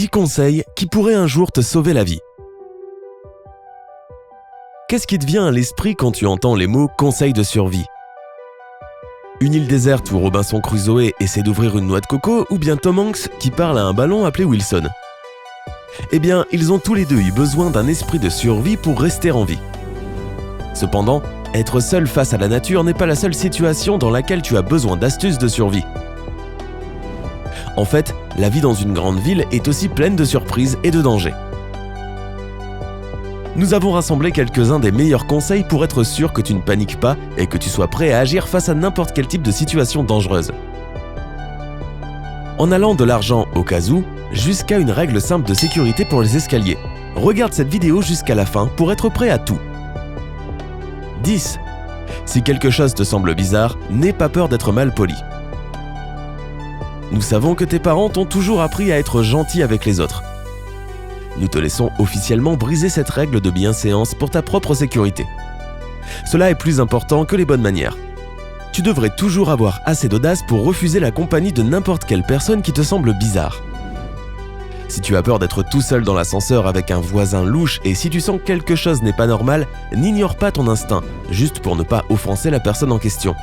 10 conseils qui pourraient un jour te sauver la vie. Qu'est-ce qui te vient à l'esprit quand tu entends les mots « conseils de survie » ? Une île déserte où Robinson Crusoe essaie d'ouvrir une noix de coco ou bien Tom Hanks qui parle à un ballon appelé Wilson ? Eh bien, ils ont tous les deux eu besoin d'un esprit de survie pour rester en vie. Cependant, être seul face à la nature n'est pas la seule situation dans laquelle tu as besoin d'astuces de survie. En fait, la vie dans une grande ville est aussi pleine de surprises et de dangers. Nous avons rassemblé quelques-uns des meilleurs conseils pour être sûr que tu ne paniques pas et que tu sois prêt à agir face à n'importe quel type de situation dangereuse. En allant de l'argent au cas où, jusqu'à une règle simple de sécurité pour les escaliers. Regarde cette vidéo jusqu'à la fin pour être prêt à tout. 10. Si quelque chose te semble bizarre, n'aie pas peur d'être mal poli. Nous savons que tes parents t'ont toujours appris à être gentil avec les autres. Nous te laissons officiellement briser cette règle de bienséance pour ta propre sécurité. Cela est plus important que les bonnes manières. Tu devrais toujours avoir assez d'audace pour refuser la compagnie de n'importe quelle personne qui te semble bizarre. Si tu as peur d'être tout seul dans l'ascenseur avec un voisin louche et si tu sens que quelque chose n'est pas normal, n'ignore pas ton instinct, juste pour ne pas offenser la personne en question.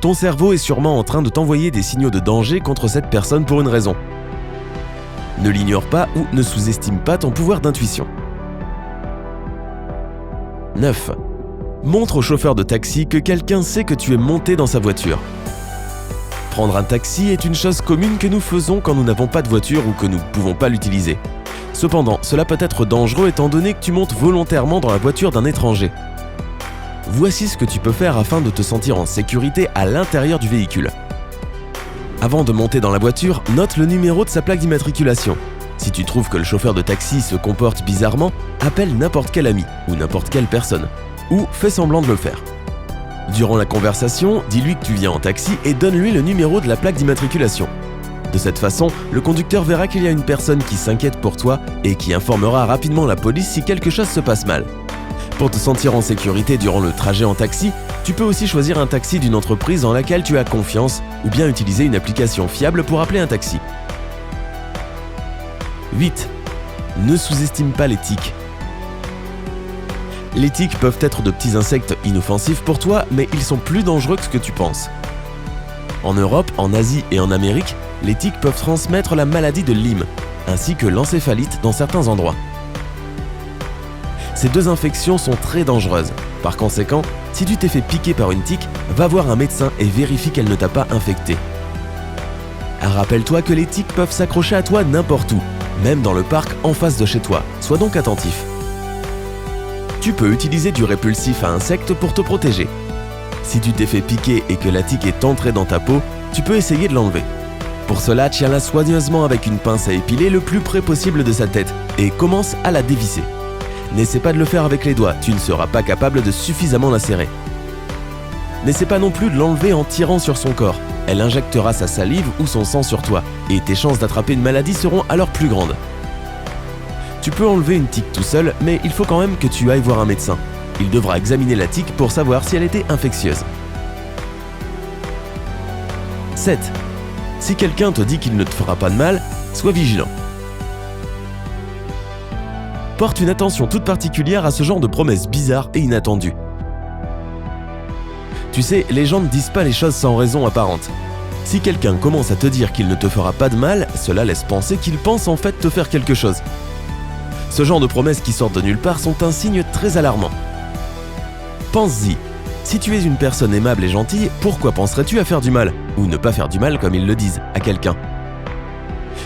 Ton cerveau est sûrement en train de t'envoyer des signaux de danger contre cette personne pour une raison. Ne l'ignore pas ou ne sous-estime pas ton pouvoir d'intuition. 9. Montre au chauffeur de taxi que quelqu'un sait que tu es monté dans sa voiture. Prendre un taxi est une chose commune que nous faisons quand nous n'avons pas de voiture ou que nous ne pouvons pas l'utiliser. Cependant, cela peut être dangereux étant donné que tu montes volontairement dans la voiture d'un étranger. Voici ce que tu peux faire afin de te sentir en sécurité à l'intérieur du véhicule. Avant de monter dans la voiture, note le numéro de sa plaque d'immatriculation. Si tu trouves que le chauffeur de taxi se comporte bizarrement, appelle n'importe quel ami ou n'importe quelle personne, ou fais semblant de le faire. Durant la conversation, dis-lui que tu viens en taxi et donne-lui le numéro de la plaque d'immatriculation. De cette façon, le conducteur verra qu'il y a une personne qui s'inquiète pour toi et qui informera rapidement la police si quelque chose se passe mal. Pour te sentir en sécurité durant le trajet en taxi, tu peux aussi choisir un taxi d'une entreprise dans laquelle tu as confiance ou bien utiliser une application fiable pour appeler un taxi. 8. Ne sous-estime pas les tiques. Les tiques peuvent être de petits insectes inoffensifs pour toi, mais ils sont plus dangereux que ce que tu penses. En Europe, en Asie et en Amérique, les tiques peuvent transmettre la maladie de Lyme, ainsi que l'encéphalite dans certains endroits. Ces deux infections sont très dangereuses. Par conséquent, si tu t'es fait piquer par une tique, va voir un médecin et vérifie qu'elle ne t'a pas infecté. Rappelle-toi que les tiques peuvent s'accrocher à toi n'importe où, même dans le parc en face de chez toi. Sois donc attentif. Tu peux utiliser du répulsif à insectes pour te protéger. Si tu t'es fait piquer et que la tique est entrée dans ta peau, tu peux essayer de l'enlever. Pour cela, tiens-la soigneusement avec une pince à épiler le plus près possible de sa tête et commence à la dévisser. N'essaie pas de le faire avec les doigts, tu ne seras pas capable de suffisamment la serrer. N'essaie pas non plus de l'enlever en tirant sur son corps. Elle injectera sa salive ou son sang sur toi, et tes chances d'attraper une maladie seront alors plus grandes. Tu peux enlever une tique tout seul, mais il faut quand même que tu ailles voir un médecin. Il devra examiner la tique pour savoir si elle était infectieuse. 7. Si quelqu'un te dit qu'il ne te fera pas de mal, sois vigilant. Porte une attention toute particulière à ce genre de promesses bizarres et inattendues. Tu sais, les gens ne disent pas les choses sans raison apparente. Si quelqu'un commence à te dire qu'il ne te fera pas de mal, cela laisse penser qu'il pense en fait te faire quelque chose. Ce genre de promesses qui sortent de nulle part sont un signe très alarmant. Pense-y, si tu es une personne aimable et gentille, pourquoi penserais-tu à faire du mal, ou ne pas faire du mal comme ils le disent, à quelqu'un ?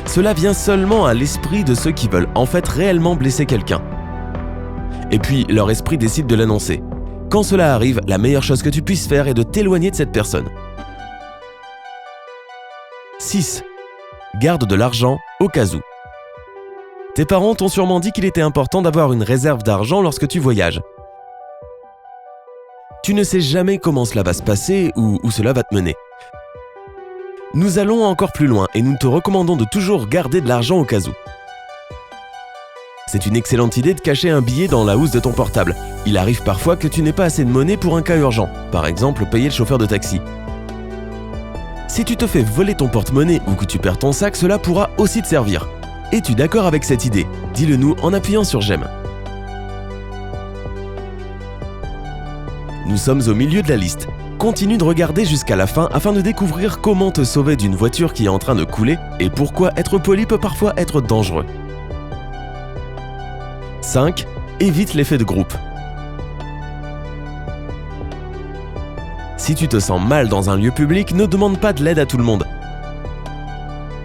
Cela vient seulement à l'esprit de ceux qui veulent en fait réellement blesser quelqu'un. Et puis, leur esprit décide de l'annoncer. Quand cela arrive, la meilleure chose que tu puisses faire est de t'éloigner de cette personne. 6. Garde de l'argent au cas où. Tes parents t'ont sûrement dit qu'il était important d'avoir une réserve d'argent lorsque tu voyages. Tu ne sais jamais comment cela va se passer ou où cela va te mener. Nous allons encore plus loin et nous te recommandons de toujours garder de l'argent au cas où. C'est une excellente idée de cacher un billet dans la housse de ton portable. Il arrive parfois que tu n'aies pas assez de monnaie pour un cas urgent, par exemple payer le chauffeur de taxi. Si tu te fais voler ton porte-monnaie ou que tu perds ton sac, cela pourra aussi te servir. Es-tu d'accord avec cette idée? Dis-le nous en appuyant sur j'aime. Nous sommes au milieu de la liste. Continue de regarder jusqu'à la fin afin de découvrir comment te sauver d'une voiture qui est en train de couler et pourquoi être poli peut parfois être dangereux. 5. Évite l'effet de groupe. Si tu te sens mal dans un lieu public, ne demande pas de l'aide à tout le monde.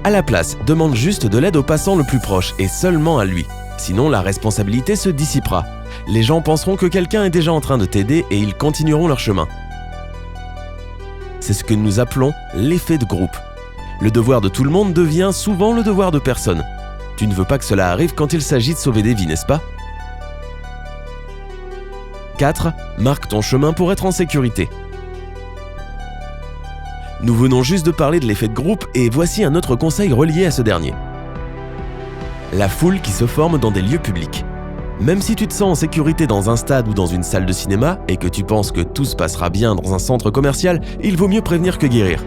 À la place, demande juste de l'aide au passant le plus proche et seulement à lui. Sinon, la responsabilité se dissipera. Les gens penseront que quelqu'un est déjà en train de t'aider et ils continueront leur chemin. C'est ce que nous appelons l'effet de groupe. Le devoir de tout le monde devient souvent le devoir de personne. Tu ne veux pas que cela arrive quand il s'agit de sauver des vies, n'est-ce pas? 4. Marque ton chemin pour être en sécurité. Nous venons juste de parler de l'effet de groupe et voici un autre conseil relié à ce dernier. La foule qui se forme dans des lieux publics. Même si tu te sens en sécurité dans un stade ou dans une salle de cinéma et que tu penses que tout se passera bien dans un centre commercial, il vaut mieux prévenir que guérir.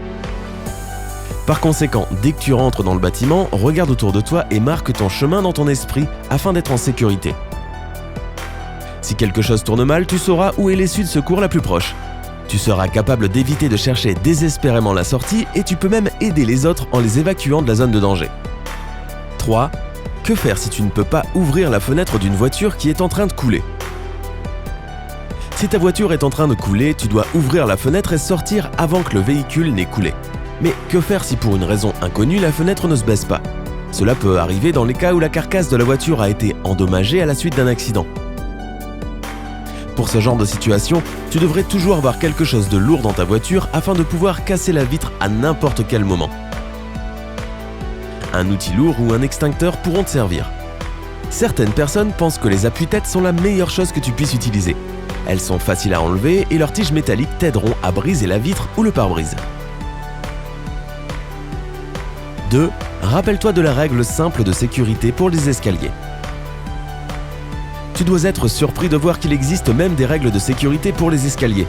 Par conséquent, dès que tu rentres dans le bâtiment, regarde autour de toi et marque ton chemin dans ton esprit afin d'être en sécurité. Si quelque chose tourne mal, tu sauras où est l'issue de secours la plus proche. Tu seras capable d'éviter de chercher désespérément la sortie et tu peux même aider les autres en les évacuant de la zone de danger. 3. Que faire si tu ne peux pas ouvrir la fenêtre d'une voiture qui est en train de couler? Si ta voiture est en train de couler, tu dois ouvrir la fenêtre et sortir avant que le véhicule n'ait coulé. Mais que faire si pour une raison inconnue, la fenêtre ne se baisse pas? Cela peut arriver dans les cas où la carcasse de la voiture a été endommagée à la suite d'un accident. Pour ce genre de situation, tu devrais toujours avoir quelque chose de lourd dans ta voiture afin de pouvoir casser la vitre à n'importe quel moment. Un outil lourd ou un extincteur pourront te servir. Certaines personnes pensent que les appuie-têtes sont la meilleure chose que tu puisses utiliser. Elles sont faciles à enlever et leurs tiges métalliques t'aideront à briser la vitre ou le pare-brise. 2. Rappelle-toi de la règle simple de sécurité pour les escaliers. Tu dois être surpris de voir qu'il existe même des règles de sécurité pour les escaliers.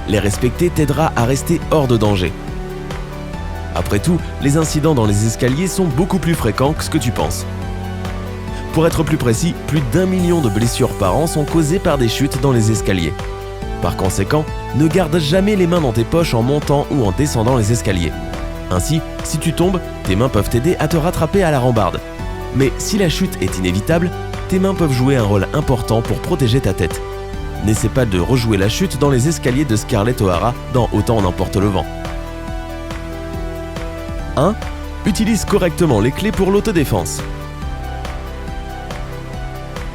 Les respecter t'aidera à rester hors de danger. Après tout, les incidents dans les escaliers sont beaucoup plus fréquents que ce que tu penses. Pour être plus précis, plus d'1 million de blessures par an sont causées par des chutes dans les escaliers. Par conséquent, ne garde jamais les mains dans tes poches en montant ou en descendant les escaliers. Ainsi, si tu tombes, tes mains peuvent t'aider à te rattraper à la rambarde. Mais si la chute est inévitable, tes mains peuvent jouer un rôle important pour protéger ta tête. N'essaie pas de rejouer la chute dans les escaliers de Scarlett O'Hara dans Autant en emporte le vent. 1. Utilise correctement les clés pour l'autodéfense.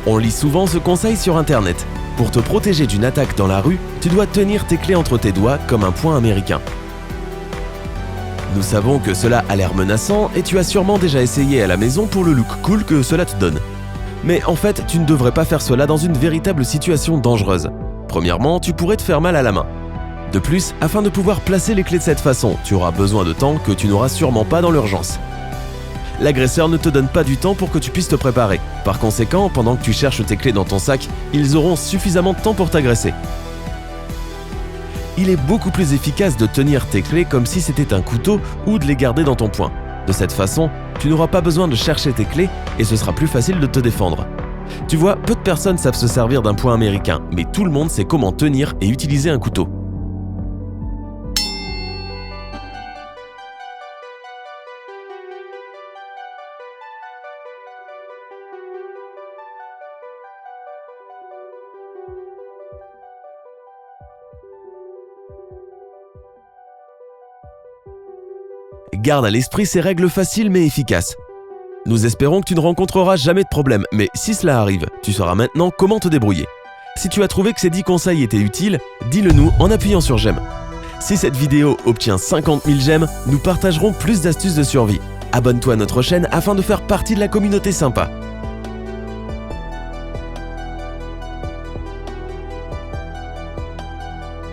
On lit souvent ce conseil sur internet. Pour te protéger d'une attaque dans la rue, tu dois tenir tes clés entre tes doigts comme un poing américain. Nous savons que cela a l'air menaçant et tu as sûrement déjà essayé à la maison pour le look cool que cela te donne. Mais en fait, tu ne devrais pas faire cela dans une véritable situation dangereuse. Premièrement, tu pourrais te faire mal à la main. De plus, afin de pouvoir placer les clés de cette façon, tu auras besoin de temps que tu n'auras sûrement pas dans l'urgence. L'agresseur ne te donne pas du temps pour que tu puisses te préparer. Par conséquent, pendant que tu cherches tes clés dans ton sac, ils auront suffisamment de temps pour t'agresser. Il est beaucoup plus efficace de tenir tes clés comme si c'était un couteau ou de les garder dans ton poing. De cette façon, tu n'auras pas besoin de chercher tes clés et ce sera plus facile de te défendre. Tu vois, peu de personnes savent se servir d'un poing américain, mais tout le monde sait comment tenir et utiliser un couteau. Garde à l'esprit ces règles faciles mais efficaces. Nous espérons que tu ne rencontreras jamais de problème, mais si cela arrive, tu sauras maintenant comment te débrouiller. Si tu as trouvé que ces 10 conseils étaient utiles, dis-le nous en appuyant sur j'aime. Si cette vidéo obtient 50 000 j'aime, nous partagerons plus d'astuces de survie. Abonne-toi à notre chaîne afin de faire partie de la communauté sympa.